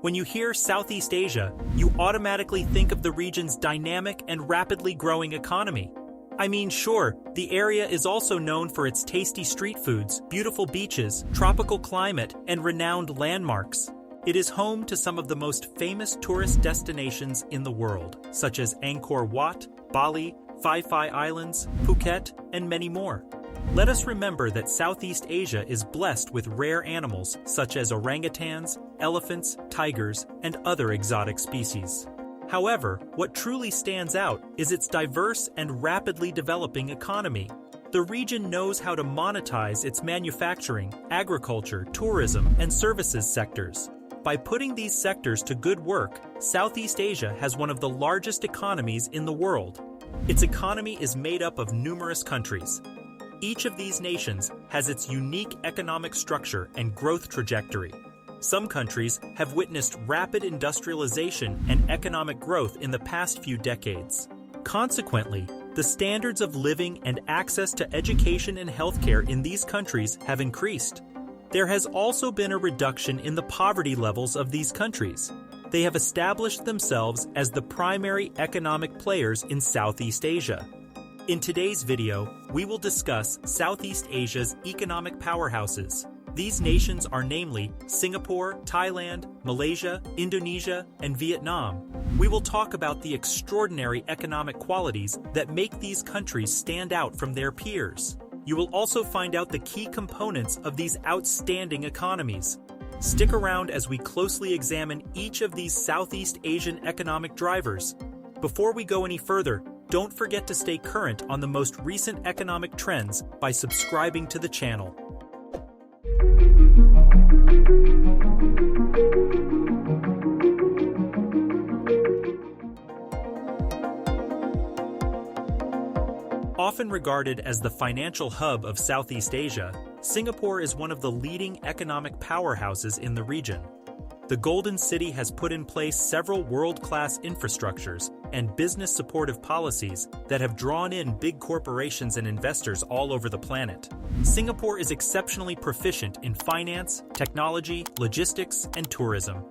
When you hear Southeast Asia, you automatically think of the region's dynamic and rapidly growing economy. I mean, sure, the area is also known for its tasty street foods, beautiful beaches, tropical climate, and renowned landmarks. It is home to some of the most famous tourist destinations in the world, such as Angkor Wat, Bali, Phi Islands, Phuket, and many more. Let us remember that Southeast Asia is blessed with rare animals such as orangutans, elephants, tigers, and other exotic species. However, what truly stands out is its diverse and rapidly developing economy. The region knows how to monetize its manufacturing, agriculture, tourism, and services sectors. By putting these sectors to good work, Southeast Asia has one of the largest economies in the world. Its economy is made up of numerous countries. Each of these nations has its unique economic structure and growth trajectory. Some countries have witnessed rapid industrialization and economic growth in the past few decades. Consequently, the standards of living and access to education and healthcare in these countries have increased. There has also been a reduction in the poverty levels of these countries. They have established themselves as the primary economic players in Southeast Asia. In today's video, we will discuss Southeast Asia's economic powerhouses. These nations are namely Singapore, Thailand, Malaysia, Indonesia, and Vietnam. We will talk about the extraordinary economic qualities that make these countries stand out from their peers. You will also find out the key components of these outstanding economies. Stick around as we closely examine each of these Southeast Asian economic drivers. Before we go any further, don't forget to stay current on the most recent economic trends by subscribing to the channel. Often regarded as the financial hub of Southeast Asia, Singapore is one of the leading economic powerhouses in the region. The Golden City has put in place several world-class infrastructures and business-supportive policies that have drawn in big corporations and investors all over the planet. Singapore is exceptionally proficient in finance, technology, logistics, and tourism.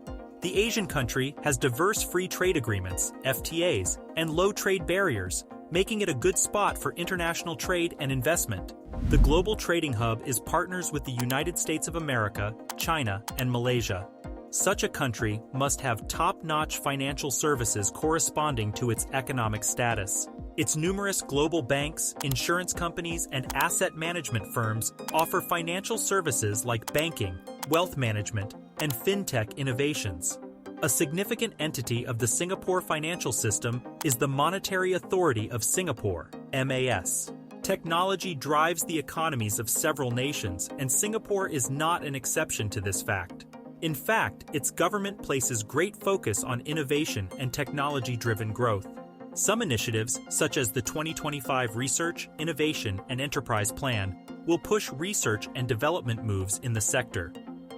The Asian country has diverse free trade agreements, FTAs, and low trade barriers, making it a good spot for international trade and investment. The global trading hub is partners with the United States of America, China, and Malaysia. Such a country must have top-notch financial services corresponding to its economic status. Its numerous global banks, insurance companies, and asset management firms offer financial services like banking, wealth management, and fintech innovations. A significant entity of the Singapore financial system is the Monetary Authority of Singapore, MAS. Technology drives the economies of several nations, and Singapore is not an exception to this fact. In fact, its government places great focus on innovation and technology-driven growth. Some initiatives, such as the 2025 Research, Innovation, and Enterprise Plan, will push research and development moves in the sector.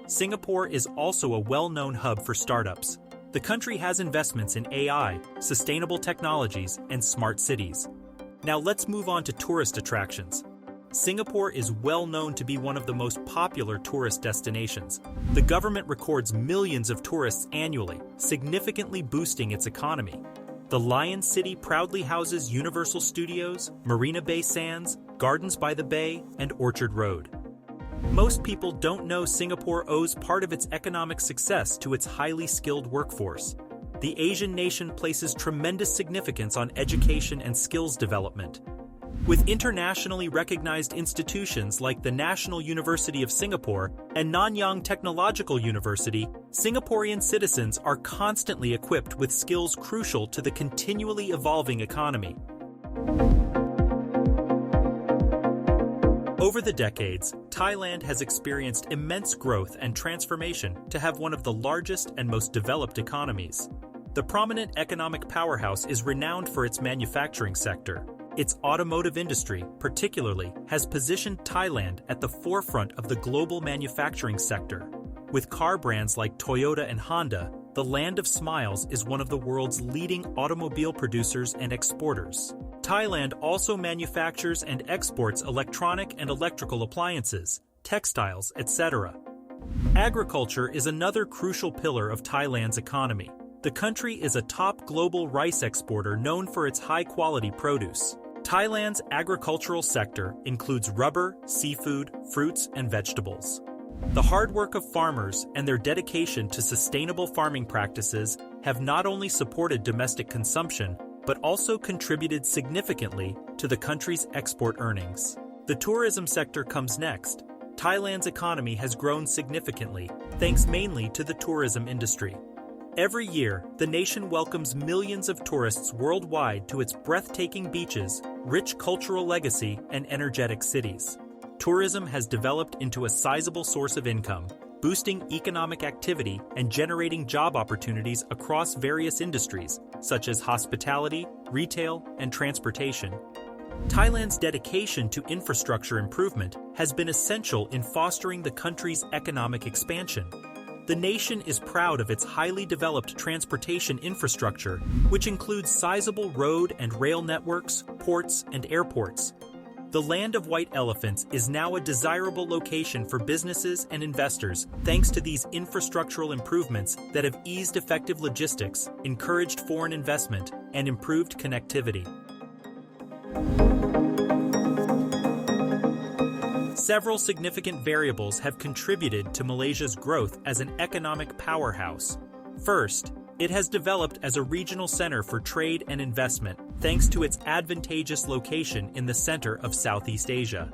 Singapore is also a well-known hub for startups. The country has investments in AI, sustainable technologies, and smart cities. Now let's move on to tourist attractions. Singapore is well known to be one of the most popular tourist destinations. The government records millions of tourists annually, significantly boosting its economy. The Lion City proudly houses Universal Studios, Marina Bay Sands, Gardens by the Bay, and Orchard Road. Most people don't know Singapore owes part of its economic success to its highly skilled workforce. The Asian nation places tremendous significance on education and skills development. With internationally recognized institutions like the National University of Singapore and Nanyang Technological University, Singaporean citizens are constantly equipped with skills crucial to the continually evolving economy. Over the decades, Thailand has experienced immense growth and transformation to have one of the largest and most developed economies. The prominent economic powerhouse is renowned for its manufacturing sector. Its automotive industry, particularly, has positioned Thailand at the forefront of the global manufacturing sector. With car brands like Toyota and Honda, the Land of Smiles is one of the world's leading automobile producers and exporters. Thailand also manufactures and exports electronic and electrical appliances, textiles, etc. Agriculture is another crucial pillar of Thailand's economy. The country is a top global rice exporter known for its high-quality produce. Thailand's agricultural sector includes rubber, seafood, fruits, and vegetables. The hard work of farmers and their dedication to sustainable farming practices have not only supported domestic consumption, but also contributed significantly to the country's export earnings. The tourism sector comes next. Thailand's economy has grown significantly, thanks mainly to the tourism industry. Every year, the nation welcomes millions of tourists worldwide to its breathtaking beaches, rich cultural legacy, and energetic cities. Tourism has developed into a sizable source of income, boosting economic activity and generating job opportunities across various industries, such as hospitality, retail, and transportation. Thailand's dedication to infrastructure improvement has been essential in fostering the country's economic expansion. The nation is proud of its highly developed transportation infrastructure, which includes sizable road and rail networks, ports, and airports. The Land of White Elephants is now a desirable location for businesses and investors thanks to these infrastructural improvements that have eased effective logistics, encouraged foreign investment, and improved connectivity. Several significant variables have contributed to Malaysia's growth as an economic powerhouse. First, it has developed as a regional center for trade and investment thanks to its advantageous location in the center of Southeast Asia.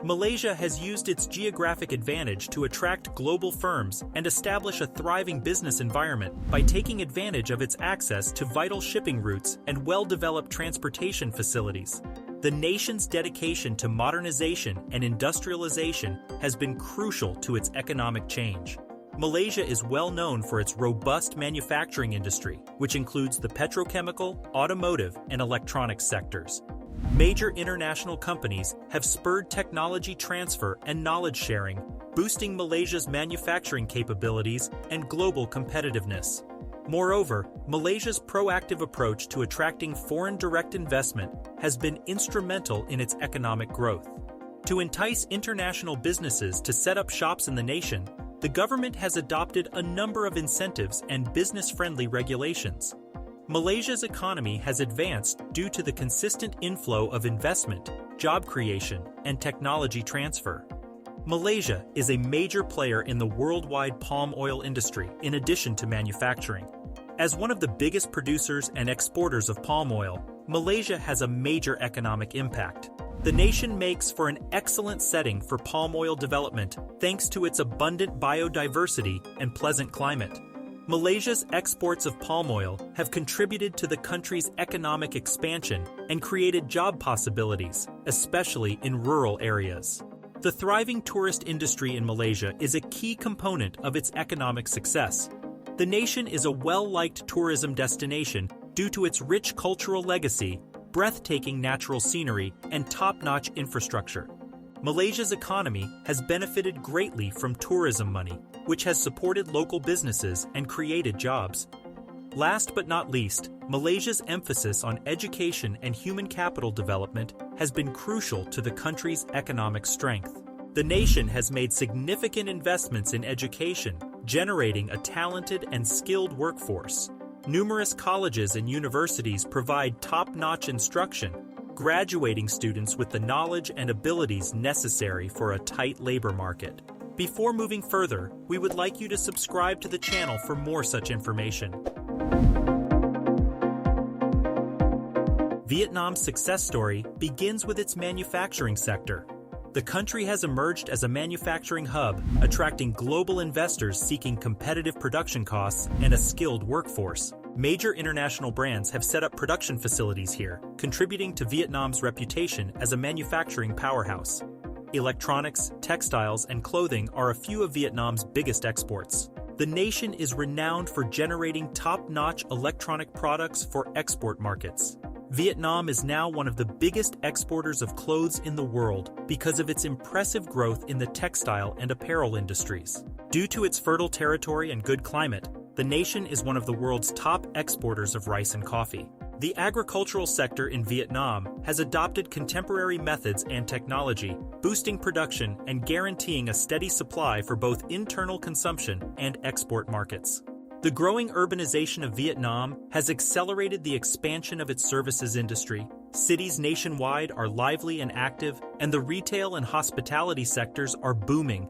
Malaysia has used its geographic advantage to attract global firms and establish a thriving business environment by taking advantage of its access to vital shipping routes and well-developed transportation facilities. The nation's dedication to modernization and industrialization has been crucial to its economic change. Malaysia is well known for its robust manufacturing industry, which includes the petrochemical, automotive, and electronics sectors. Major international companies have spurred technology transfer and knowledge sharing, boosting Malaysia's manufacturing capabilities and global competitiveness. Moreover, Malaysia's proactive approach to attracting foreign direct investment has been instrumental in its economic growth. To entice international businesses to set up shops in the nation, the government has adopted a number of incentives and business-friendly regulations. Malaysia's economy has advanced due to the consistent inflow of investment, job creation, and technology transfer. Malaysia is a major player in the worldwide palm oil industry in addition to manufacturing. As one of the biggest producers and exporters of palm oil, Malaysia has a major economic impact. The nation makes for an excellent setting for palm oil development thanks to its abundant biodiversity and pleasant climate. Malaysia's exports of palm oil have contributed to the country's economic expansion and created job possibilities, especially in rural areas. The thriving tourist industry in Malaysia is a key component of its economic success. The nation is a well-liked tourism destination due to its rich cultural legacy, breathtaking natural scenery, and top-notch infrastructure. Malaysia's economy has benefited greatly from tourism money, which has supported local businesses and created jobs. Last but not least, Malaysia's emphasis on education and human capital development has been crucial to the country's economic strength. The nation has made significant investments in education, generating a talented and skilled workforce. Numerous colleges and universities provide top-notch instruction, graduating students with the knowledge and abilities necessary for a tight labor market. Before moving further, we would like you to subscribe to the channel for more such information. Vietnam's success story begins with its manufacturing sector. The country has emerged as a manufacturing hub, attracting global investors seeking competitive production costs and a skilled workforce. Major international brands have set up production facilities here, contributing to Vietnam's reputation as a manufacturing powerhouse. Electronics, textiles, and clothing are a few of Vietnam's biggest exports. The nation is renowned for generating top-notch electronic products for export markets. Vietnam is now one of the biggest exporters of clothes in the world because of its impressive growth in the textile and apparel industries. Due to its fertile territory and good climate, the nation is one of the world's top exporters of rice and coffee. The agricultural sector in Vietnam has adopted contemporary methods and technology, boosting production and guaranteeing a steady supply for both internal consumption and export markets. The growing urbanization of Vietnam has accelerated the expansion of its services industry. Cities nationwide are lively and active, and the retail and hospitality sectors are booming.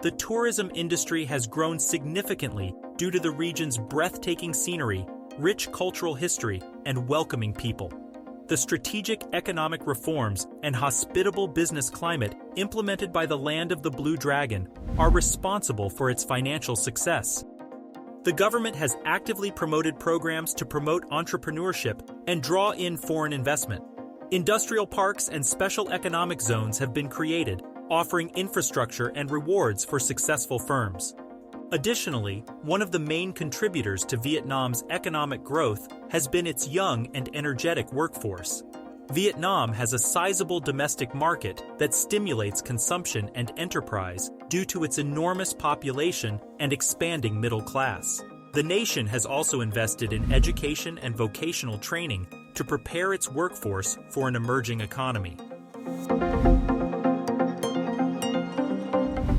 The tourism industry has grown significantly due to the region's breathtaking scenery, rich cultural history, and welcoming people. The strategic economic reforms and hospitable business climate implemented by the Land of the Blue Dragon are responsible for its financial success. The government has actively promoted programs to promote entrepreneurship and draw in foreign investment. Industrial parks and special economic zones have been created, offering infrastructure and rewards for successful firms. Additionally, one of the main contributors to Vietnam's economic growth has been its young and energetic workforce. Vietnam has a sizable domestic market that stimulates consumption and enterprise due to its enormous population and expanding middle class. The nation has also invested in education and vocational training to prepare its workforce for an emerging economy.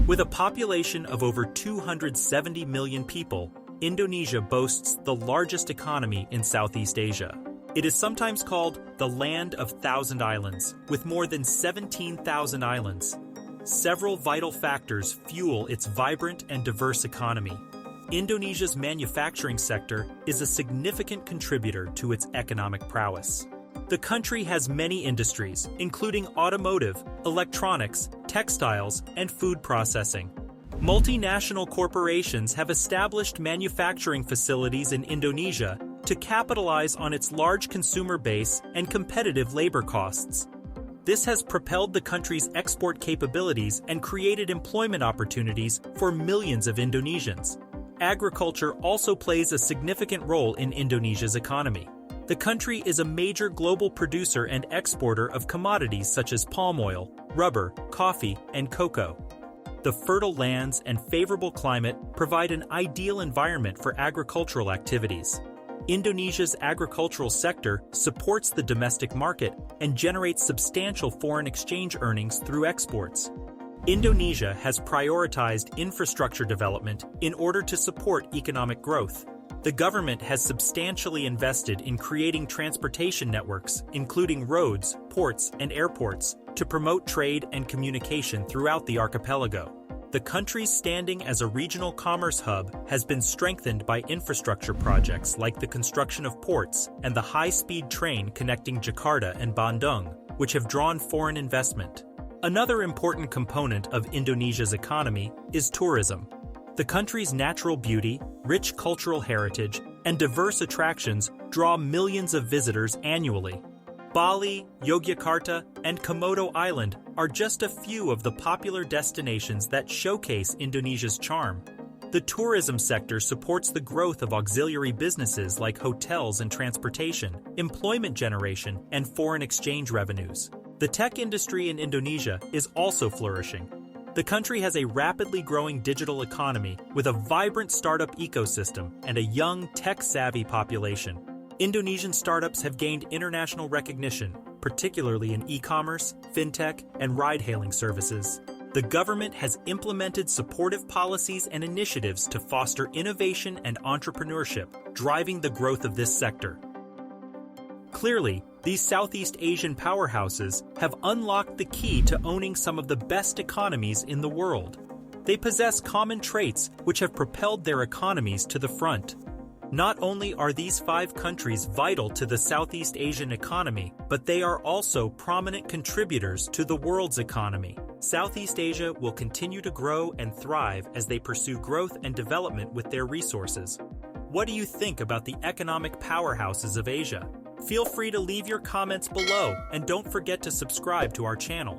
With a population of over 270 million people, Indonesia boasts the largest economy in Southeast Asia. It is sometimes called the Land of Thousand Islands, with more than 17,000 islands. Several vital factors fuel its vibrant and diverse economy. Indonesia's manufacturing sector is a significant contributor to its economic prowess. The country has many industries, including automotive, electronics, textiles, and food processing. Multinational corporations have established manufacturing facilities in Indonesia to capitalize on its large consumer base and competitive labor costs. This has propelled the country's export capabilities and created employment opportunities for millions of Indonesians. Agriculture also plays a significant role in Indonesia's economy. The country is a major global producer and exporter of commodities such as palm oil, rubber, coffee, and cocoa. The fertile lands and favorable climate provide an ideal environment for agricultural activities. Indonesia's agricultural sector supports the domestic market and generates substantial foreign exchange earnings through exports. Indonesia has prioritized infrastructure development in order to support economic growth. The government has substantially invested in creating transportation networks, including roads, ports, and airports, to promote trade and communication throughout the archipelago. The country's standing as a regional commerce hub has been strengthened by infrastructure projects like the construction of ports and the high-speed train connecting Jakarta and Bandung, which have drawn foreign investment. Another important component of Indonesia's economy is tourism. The country's natural beauty, rich cultural heritage, and diverse attractions draw millions of visitors annually. Bali, Yogyakarta, and Komodo Island are just a few of the popular destinations that showcase Indonesia's charm. The tourism sector supports the growth of auxiliary businesses like hotels and transportation, employment generation, and foreign exchange revenues. The tech industry in Indonesia is also flourishing. The country has a rapidly growing digital economy with a vibrant startup ecosystem and a young, tech-savvy population. Indonesian startups have gained international recognition, particularly in e-commerce, fintech, and ride-hailing services. The government has implemented supportive policies and initiatives to foster innovation and entrepreneurship, driving the growth of this sector. Clearly, these Southeast Asian powerhouses have unlocked the key to owning some of the best economies in the world. They possess common traits which have propelled their economies to the front. Not only are these 5 countries vital to the Southeast Asian economy, but they are also prominent contributors to the world's economy. Southeast Asia will continue to grow and thrive as they pursue growth and development with their resources. What do you think about the economic powerhouses of Asia? Feel free to leave your comments below and don't forget to subscribe to our channel.